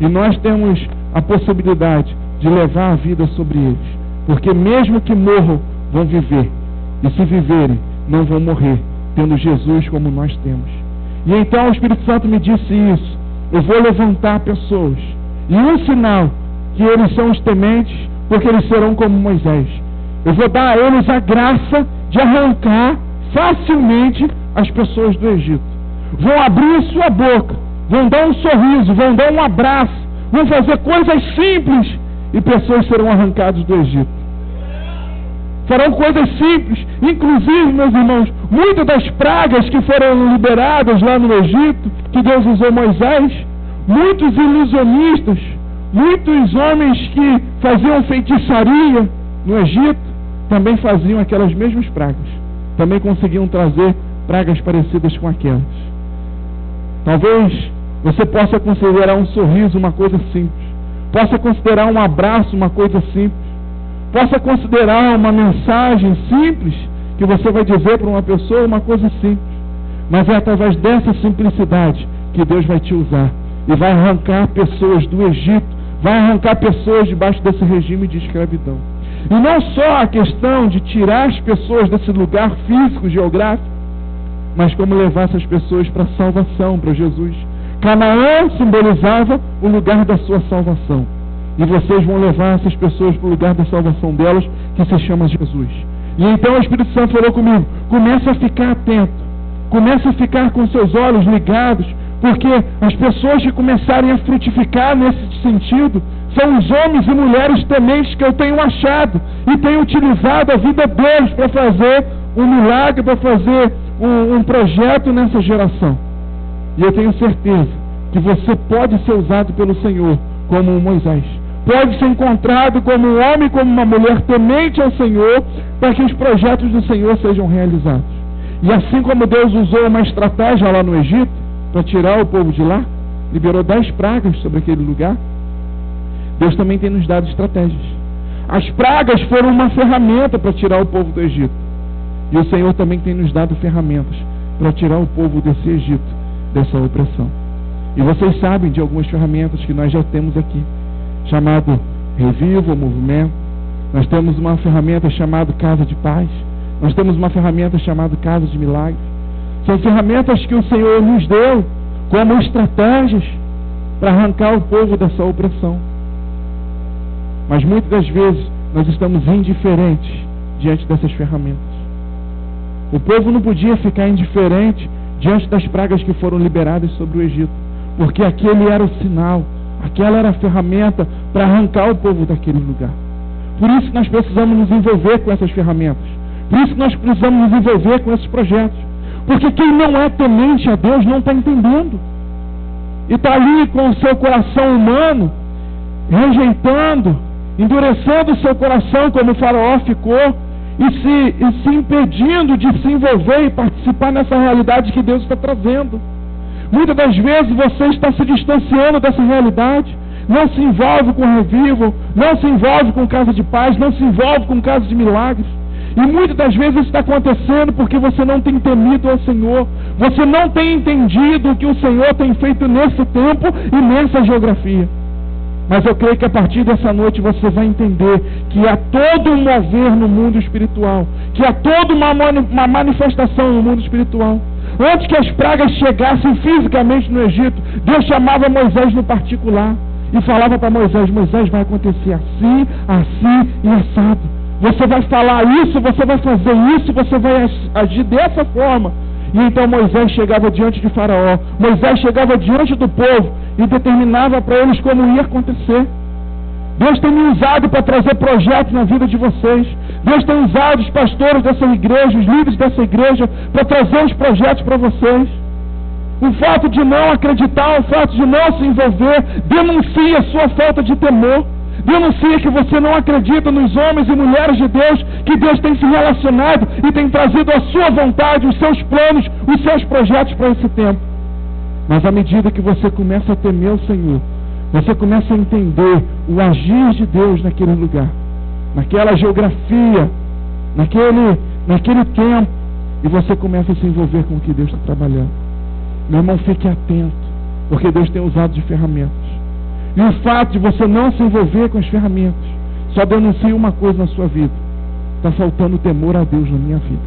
Speaker 1: E nós temos a possibilidade de levar a vida sobre eles. Porque mesmo que morram, vão viver. E se viverem, não vão morrer, tendo Jesus como nós temos. E então o Espírito Santo me disse isso: eu vou levantar pessoas. E um sinal que eles são os tementes, porque eles serão como Moisés. Eu vou dar a eles a graça de arrancar facilmente as pessoas do Egito. Vão abrir sua boca, vão dar um sorriso, vão dar um abraço, vão fazer coisas simples, e pessoas serão arrancadas do Egito. Farão coisas simples. Inclusive, meus irmãos, muitas das pragas que foram liberadas lá no Egito, que Deus usou Moisés, muitos ilusionistas, muitos homens que faziam feitiçaria no Egito, também faziam aquelas mesmas pragas. Também conseguiam trazer pragas parecidas com aquelas. Talvez você possa considerar um sorriso uma coisa simples. Possa considerar um abraço uma coisa simples. Possa considerar uma mensagem simples que você vai dizer para uma pessoa uma coisa simples. Mas é através dessa simplicidade que Deus vai te usar. E vai arrancar pessoas do Egito, vai arrancar pessoas debaixo desse regime de escravidão. E não só a questão de tirar as pessoas desse lugar físico, geográfico, mas como levar essas pessoas para a salvação, para Jesus. Canaã simbolizava o lugar da sua salvação. E vocês vão levar essas pessoas para o lugar da salvação delas, que se chama Jesus. E então o Espírito Santo falou comigo: começa a ficar atento, começa a ficar com seus olhos ligados, porque as pessoas que começarem a frutificar nesse sentido são os homens e mulheres tementes que eu tenho achado e tenho utilizado a vida deles para fazer um milagre, para fazer um projeto nessa geração. E eu tenho certeza que você pode ser usado pelo Senhor como um Moisés. Pode ser encontrado como um homem, como uma mulher temente ao Senhor, para que os projetos do Senhor sejam realizados. E assim como Deus usou uma estratégia lá no Egito, para tirar o povo de lá, liberou 10 pragas sobre aquele lugar, Deus também tem nos dado estratégias. As pragas foram uma ferramenta para tirar o povo do Egito. E o Senhor também tem nos dado ferramentas para tirar o povo desse Egito, dessa opressão. E vocês sabem de algumas ferramentas que nós já temos aqui, chamado Reviva o Movimento. Nós temos uma ferramenta chamada Casa de Paz. Nós temos uma ferramenta chamada Casa de Milagres. São ferramentas que o Senhor nos deu como estratégias para arrancar o povo dessa opressão. Mas muitas das vezes nós estamos indiferentes diante dessas ferramentas. O povo não podia ficar indiferente diante das pragas que foram liberadas sobre o Egito, porque aquele era o sinal, aquela era a ferramenta para arrancar o povo daquele lugar. Por isso nós precisamos nos envolver com essas ferramentas. Por isso nós precisamos nos envolver com esses projetos. Porque quem não é temente a Deus não está entendendo. E está ali com o seu coração humano, rejeitando, endurecendo o seu coração como o faraó ficou, e se impedindo de se envolver e participar nessa realidade que Deus está trazendo. Muitas das vezes você está se distanciando dessa realidade, não se envolve com revival, não se envolve com casa de paz, não se envolve com casa de milagres. E muitas das vezes isso está acontecendo porque você não tem temido ao Senhor, você não tem entendido o que o Senhor tem feito nesse tempo e nessa geografia. Mas eu creio que a partir dessa noite você vai entender que há todo um mover no mundo espiritual, que há toda uma manifestação no mundo espiritual. Antes que as pragas chegassem fisicamente no Egito, Deus chamava Moisés no particular e falava para Moisés: Moisés, vai acontecer assim, assim e assado. Você vai falar isso, você vai fazer isso, você vai agir dessa forma. E então Moisés chegava diante de Faraó, Moisés chegava diante do povo e determinava para eles como ia acontecer. Deus tem me usado para trazer projetos na vida de vocês. Deus tem usado os pastores dessa igreja, os líderes dessa igreja, para trazer os projetos para vocês. O fato de não acreditar, o fato de não se envolver, denuncia a sua falta de temor. Denuncia que você não acredita nos homens e mulheres de Deus, que Deus tem se relacionado e tem trazido a sua vontade, os seus planos, os seus projetos para esse tempo. Mas à medida que você começa a temer o Senhor, você começa a entender o agir de Deus naquele lugar, naquela geografia, naquele tempo, e você começa a se envolver com o que Deus está trabalhando. Meu irmão, fique atento, porque Deus tem usado de ferramentas. E o fato de você não se envolver com as ferramentas só denuncia uma coisa na sua vida: está faltando temor a Deus na minha vida.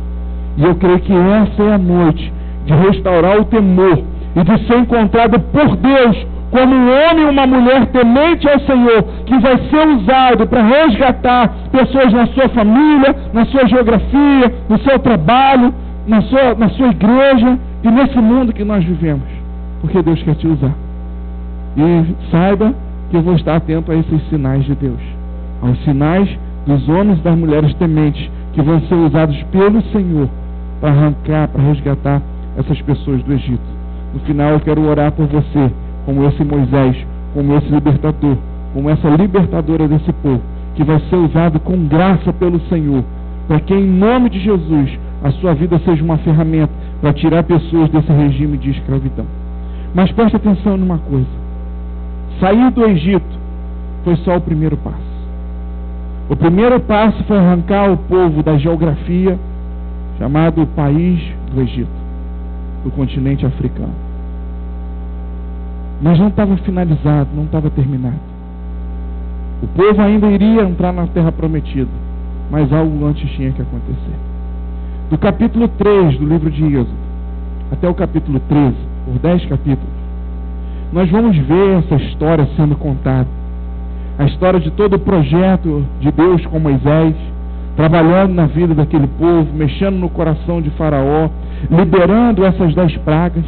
Speaker 1: E eu creio que essa é a noite de restaurar o temor e de ser encontrado por Deus como um homem e uma mulher temente ao Senhor, que vai ser usado para resgatar pessoas na sua família, na sua geografia, no seu trabalho, na sua igreja e nesse mundo que nós vivemos, porque Deus quer te usar. E saiba que eu vou estar atento a esses sinais de Deus, aos sinais dos homens e das mulheres tementes que vão ser usados pelo Senhor para arrancar, para resgatar essas pessoas do Egito. No final eu quero orar por você, como esse Moisés, como esse libertador, como essa libertadora desse povo, que vai ser usado com graça pelo Senhor, para que em nome de Jesus a sua vida seja uma ferramenta para tirar pessoas desse regime de escravidão. Mas preste atenção numa coisa: sair do Egito foi só o primeiro passo. O primeiro passo foi arrancar o povo da geografia, chamado país do Egito, do continente africano. Mas não estava finalizado, não estava terminado. O povo ainda iria entrar na terra prometida, mas algo antes tinha que acontecer. Do capítulo 3 do livro de Êxodo até o capítulo 13, por 10 capítulos, nós vamos ver essa história sendo contada. A história de todo o projeto de Deus com Moisés, trabalhando na vida daquele povo, mexendo no coração de Faraó, liberando essas 10 pragas.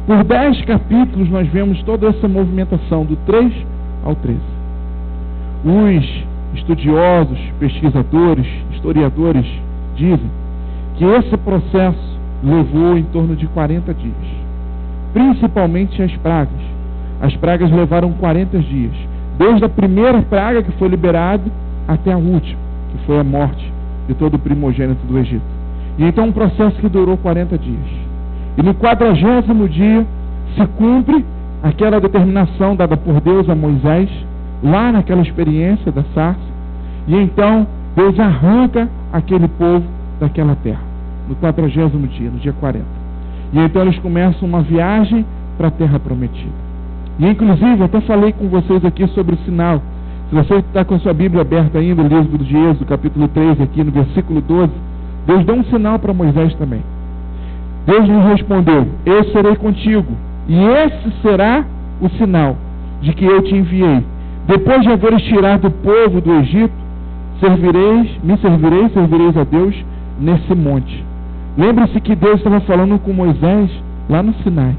Speaker 1: Por 10 capítulos nós vemos toda essa movimentação, do 3 ao 13. Os estudiosos, pesquisadores, historiadores dizem que esse processo levou em torno de 40 dias. Principalmente as pragas. As pragas levaram 40 dias. Desde a primeira praga que foi liberada até a última, que foi a morte de todo o primogênito do Egito. E então um processo que durou 40 dias. E no 40º dia se cumpre aquela determinação dada por Deus a Moisés, lá naquela experiência da sarça. E então Deus arranca aquele povo daquela terra, no 40º dia, no dia 40. E então eles começam uma viagem para a terra prometida. E inclusive, até falei com vocês aqui sobre o sinal. Se você está com a sua Bíblia aberta ainda, o livro de Êxodo, capítulo 3, aqui no versículo 12, Deus deu um sinal para Moisés também. Deus lhe respondeu: eu serei contigo, e esse será o sinal de que eu te enviei. Depois de haveres tirado o povo do Egito, me servireis a Deus nesse monte. Lembre-se que Deus estava falando com Moisés lá no Sinai.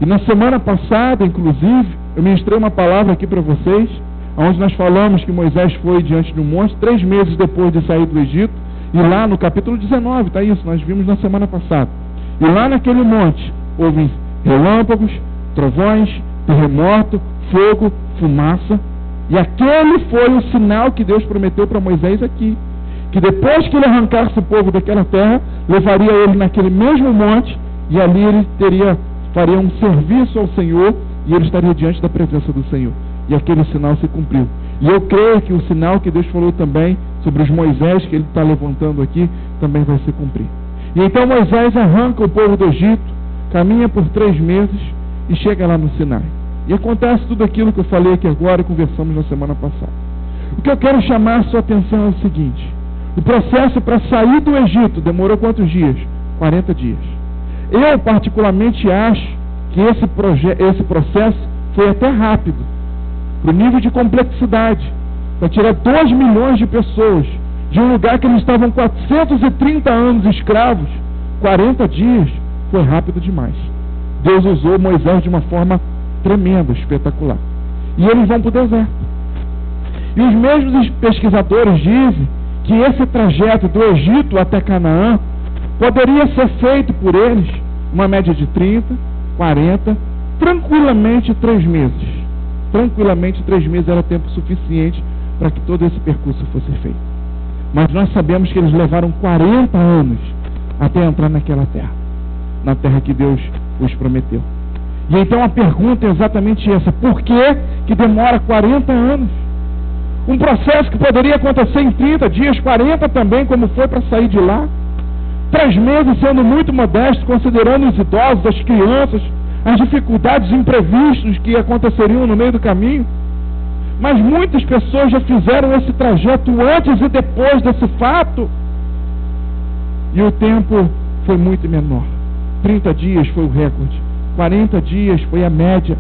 Speaker 1: E na semana passada, inclusive, eu ministrei uma palavra aqui para vocês, onde nós falamos que Moisés foi diante do monte 3 meses depois de sair do Egito. E lá no capítulo 19, está isso, nós vimos na semana passada. E lá naquele monte houve relâmpagos, trovões, terremoto, fogo, fumaça. E aquele foi o sinal que Deus prometeu para Moisés aqui, que depois que ele arrancasse o povo daquela terra, levaria ele naquele mesmo monte, e ali ele faria um serviço ao Senhor, e ele estaria diante da presença do Senhor. E aquele sinal se cumpriu. E eu creio que o sinal que Deus falou também sobre os Moisés, que ele está levantando aqui, também vai se cumprir. E então Moisés arranca o povo do Egito, caminha por 3 meses e chega lá no Sinai. E acontece tudo aquilo que eu falei aqui agora e conversamos na semana passada. O que eu quero chamar a sua atenção é o seguinte: o processo para sair do Egito demorou quantos dias? 40 dias. Eu particularmente acho que esse processo foi até rápido, para o nível de complexidade, para tirar 2 milhões de pessoas de um lugar que eles estavam 430 anos escravos. 40 dias foi rápido demais. Deus usou Moisés de uma forma tremenda, espetacular. E eles vão para o deserto. E os mesmos pesquisadores dizem que esse trajeto do Egito até Canaã poderia ser feito por eles, uma média de 30, 40, tranquilamente 3 meses. Tranquilamente 3 meses era tempo suficiente para que todo esse percurso fosse feito. Mas nós sabemos que eles levaram 40 anos até entrar naquela terra, na terra que Deus os prometeu. E então a pergunta é exatamente essa: por que demora 40 anos? Um processo que poderia acontecer em 30 dias, 40 também, como foi para sair de lá. 3 meses sendo muito modesto, considerando os idosos, as crianças, as dificuldades imprevistas que aconteceriam no meio do caminho. Mas muitas pessoas já fizeram esse trajeto antes e depois desse fato, e o tempo foi muito menor. 30 dias foi o recorde, 40 dias foi a média,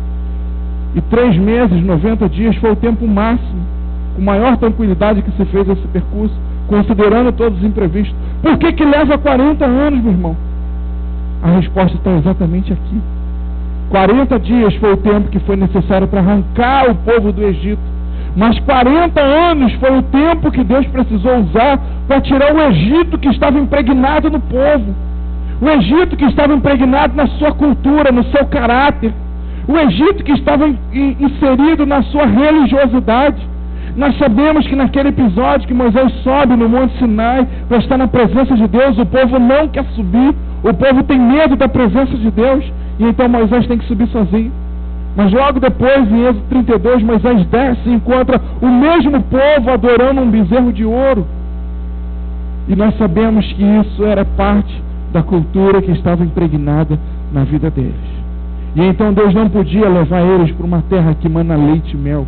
Speaker 1: e 3 meses, 90 dias foi o tempo máximo, com maior tranquilidade que se fez esse percurso, considerando todos os imprevistos. Por que leva 40 anos, meu irmão? A resposta está exatamente aqui. 40 dias foi o tempo que foi necessário para arrancar o povo do Egito. Mas 40 anos foi o tempo que Deus precisou usar para tirar o Egito que estava impregnado no povo. O Egito que estava impregnado na sua cultura, no seu caráter. O Egito que estava inserido na sua religiosidade. Nós sabemos que naquele episódio que Moisés sobe no Monte Sinai para estar na presença de Deus, o povo não quer subir, o povo tem medo da presença de Deus, e então Moisés tem que subir sozinho. Mas logo depois, em Êxodo 32, Moisés desce e encontra o mesmo povo adorando um bezerro de ouro. E nós sabemos que isso era parte da cultura que estava impregnada na vida deles. E então Deus não podia levar eles para uma terra que mana leite e mel,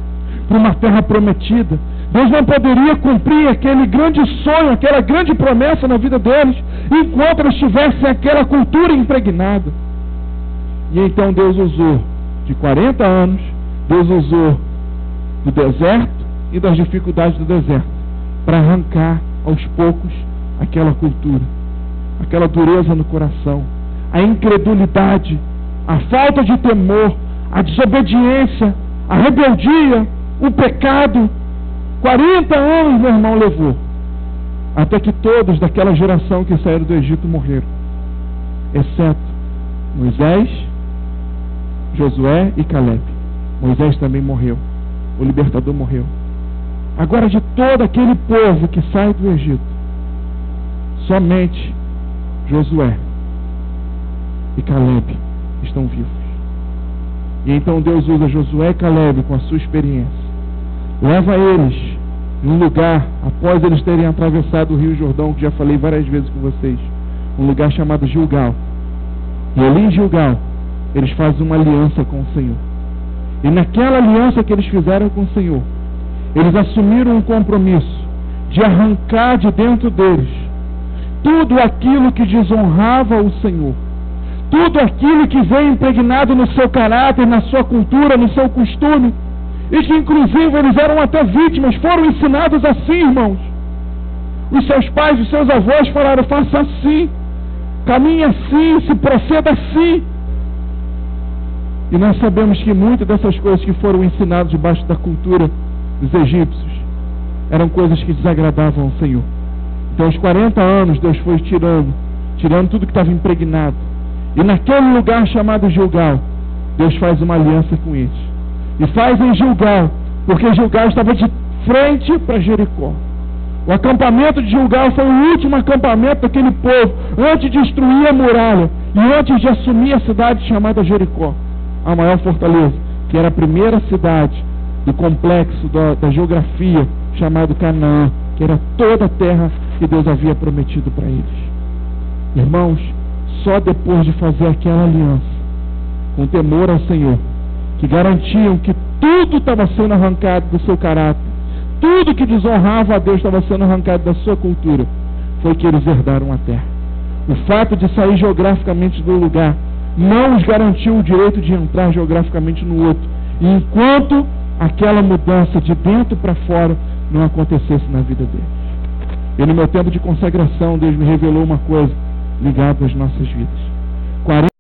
Speaker 1: para uma terra prometida. Deus não poderia cumprir aquele grande sonho, aquela grande promessa na vida deles, enquanto eles tivessem aquela cultura impregnada. E então Deus usou de 40 anos, Deus usou do deserto e das dificuldades do deserto para arrancar aos poucos aquela cultura, aquela dureza no coração, a incredulidade, a falta de temor, a desobediência, a rebeldia, o pecado, 40 anos, meu irmão, levou, até que todos daquela geração que saíram do Egito morreram, exceto Moisés, Josué e Caleb. Moisés também morreu, o libertador morreu. Agora, de todo aquele povo que sai do Egito, somente Josué e Caleb estão vivos. E então Deus usa Josué e Caleb com a sua experiência, leva eles em um lugar, após eles terem atravessado o Rio Jordão, que já falei várias vezes com vocês, um lugar chamado Gilgal. E ali em Gilgal eles fazem uma aliança com o Senhor. E naquela aliança que eles fizeram com o Senhor, eles assumiram um compromisso de arrancar de dentro deles tudo aquilo que desonrava o Senhor, tudo aquilo que veio impregnado no seu caráter, na sua cultura, no seu costume, e que inclusive eles eram até vítimas, foram ensinados assim, irmãos. Os seus pais, os seus avós falaram: faça assim, caminhe assim, se proceda assim. E nós sabemos que muitas dessas coisas que foram ensinadas debaixo da cultura dos egípcios eram coisas que desagradavam ao Senhor. Então, aos 40 anos, Deus foi tirando tudo que estava impregnado. E naquele lugar chamado Gilgal, Deus faz uma aliança com eles. E faz em Gilgal, porque Gilgal estava de frente para Jericó. O acampamento de Gilgal foi o último acampamento daquele povo, antes de destruir a muralha e antes de assumir a cidade chamada Jericó, a maior fortaleza, que era a primeira cidade do complexo da geografia chamado Canaã, que era toda a terra que Deus havia prometido para eles. Irmãos, só depois de fazer aquela aliança, com temor ao Senhor, que garantiam que tudo estava sendo arrancado do seu caráter, tudo que desonrava a Deus estava sendo arrancado da sua cultura, foi que eles herdaram a terra. O fato de sair geograficamente do lugar não os garantiu o direito de entrar geograficamente no outro, enquanto aquela mudança de dentro para fora não acontecesse na vida deles. E no meu tempo de consagração, Deus me revelou uma coisa ligada às nossas vidas.